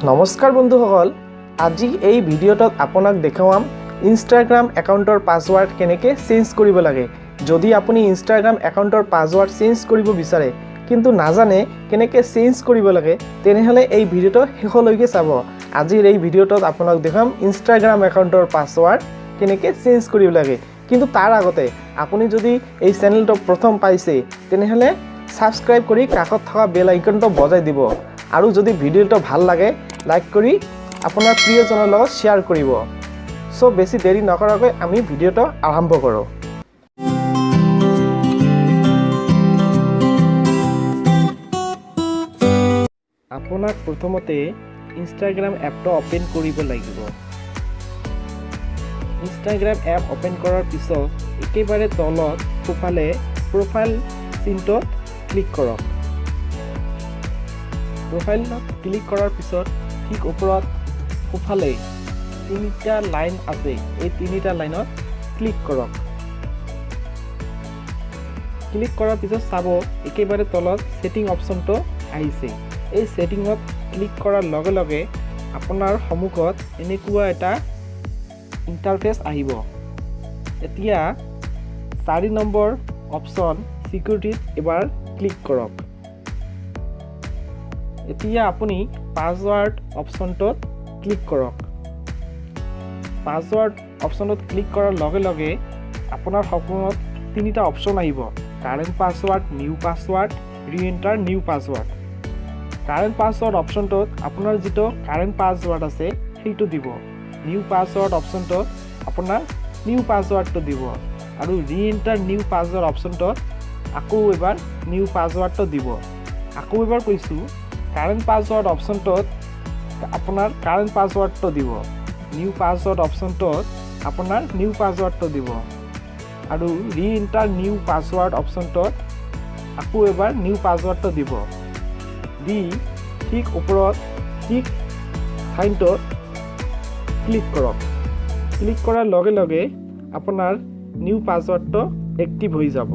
নমস্কাৰ বন্ধুসকল, আজি এই ভিডিঅ'টোত আপোনাক দেখাম ইনষ্টাগ্ৰাম একাউণ্টৰ পাছৱৰ্ড কেনেকৈ চেঞ্জ কৰিব লাগে। যদি আপুনি ইনষ্টাগ্ৰাম একাউণ্টৰ পাছৱৰ্ড চেঞ্জ কৰিব বিচাৰে কিন্তু নাজানে কেনেকৈ চেঞ্জ কৰিব লাগে, তেনেহ'লে এই ভিডিঅ'টো শেষলৈকে চাব। আজিৰ এই ভিডিঅ'টোত আপোনাক দেখাম ইনষ্টাগ্ৰাম একাউণ্টৰ পাছৱৰ্ড কেনেকৈ চেঞ্জ কৰিব লাগে। কিন্তু তাৰ আগতে আপুনি যদি এই চেনেলটো প্ৰথম পাইছে তেনেহ'লে ছাবস্ক্ৰাইব কৰি কাষত থকা বেল আইকনটো বজাই দিব আৰু যদি ভিডিঅ'টো ভাল লাগে লাইক কৰি আপোনাৰ প্ৰিয়জনৰ লগত শ্বেয়াৰ কৰিব। সো বেছি দেৰি নকৰাকৈ আমি ভিডিঅ'টো আৰম্ভ কৰোঁ। আপোনাক প্ৰথমতে ইনষ্টাগ্ৰাম এপটো অপেন কৰিব লাগিব। ইনষ্টাগ্ৰাম এপ অপেন কৰাৰ পিছত একেবাৰে তলত সোঁফালে প্ৰফাইল চিনটোত ক্লিক কৰক। প্ৰফাইলত ক্লিক কৰাৰ পিছত ঠিক ওপৰত সোঁফালে তিনিটা লাইন আছে, এই তিনিটা লাইনত ক্লিক কৰক। ক্লিক কৰাৰ পিছত চাব একেবাৰে তলত ছেটিং অপশ্যনটো আহিছে। এই ছেটিঙত ক্লিক কৰাৰ লগে লগে আপোনাৰ সন্মুখত এনেকুৱা এটা ইণ্টাৰফেচ আহিব। এতিয়া 4 নম্বৰ অপশ্যন চিকিউৰিটিত এবাৰ ক্লিক কৰক। এতিয়া আপুনি পাছৱৰ্ড অপশ্যনটোত ক্লিক কৰক। পাছৱৰ্ড অপশ্যনত ক্লিক কৰাৰ লগে লগে আপোনাৰ সন্মুখত তিনিটা অপশ্যন আহিব: current password, new password, reenter new password. Current password অপশ্যনটোত আপোনাৰ যিটো কাৰেণ্ট পাছৱৰ্ড আছে সেইটো দিব। নিউ পাছৱৰ্ড অপশ্যনটোত আপোনাৰ নিউ পাছৱৰ্ডটো দিব আৰু ৰিএণ্টাৰ নিউ পাছৱৰ্ড অপশ্যনটোত আকৌ এবাৰ নিউ পাছৱৰ্ডটো দিব। আকৌ এবাৰ কৈছোঁ, কাৰেণ্ট পাছৱৰ্ড অপশ্যনটোত আপোনাৰ কাৰেণ্ট পাছৱৰ্ডটো দিব। নিউ পাছৱৰ্ড অপশ্যনটোত আপোনাৰ নিউ পাছৱৰ্ডটো দিব আৰু ৰিএণ্টাৰ নিউ পাছৱৰ্ড অপশ্যনটোত আকৌ এবাৰ নিউ পাছৱৰ্ডটো দিব। দি ঠিক ওপৰত ঠিক চাইনটোত ক্লিক কৰক। ক্লিক কৰাৰ লগে লগে আপোনাৰ নিউ পাছৱৰ্ডটো এক্টিভ হৈ যাব।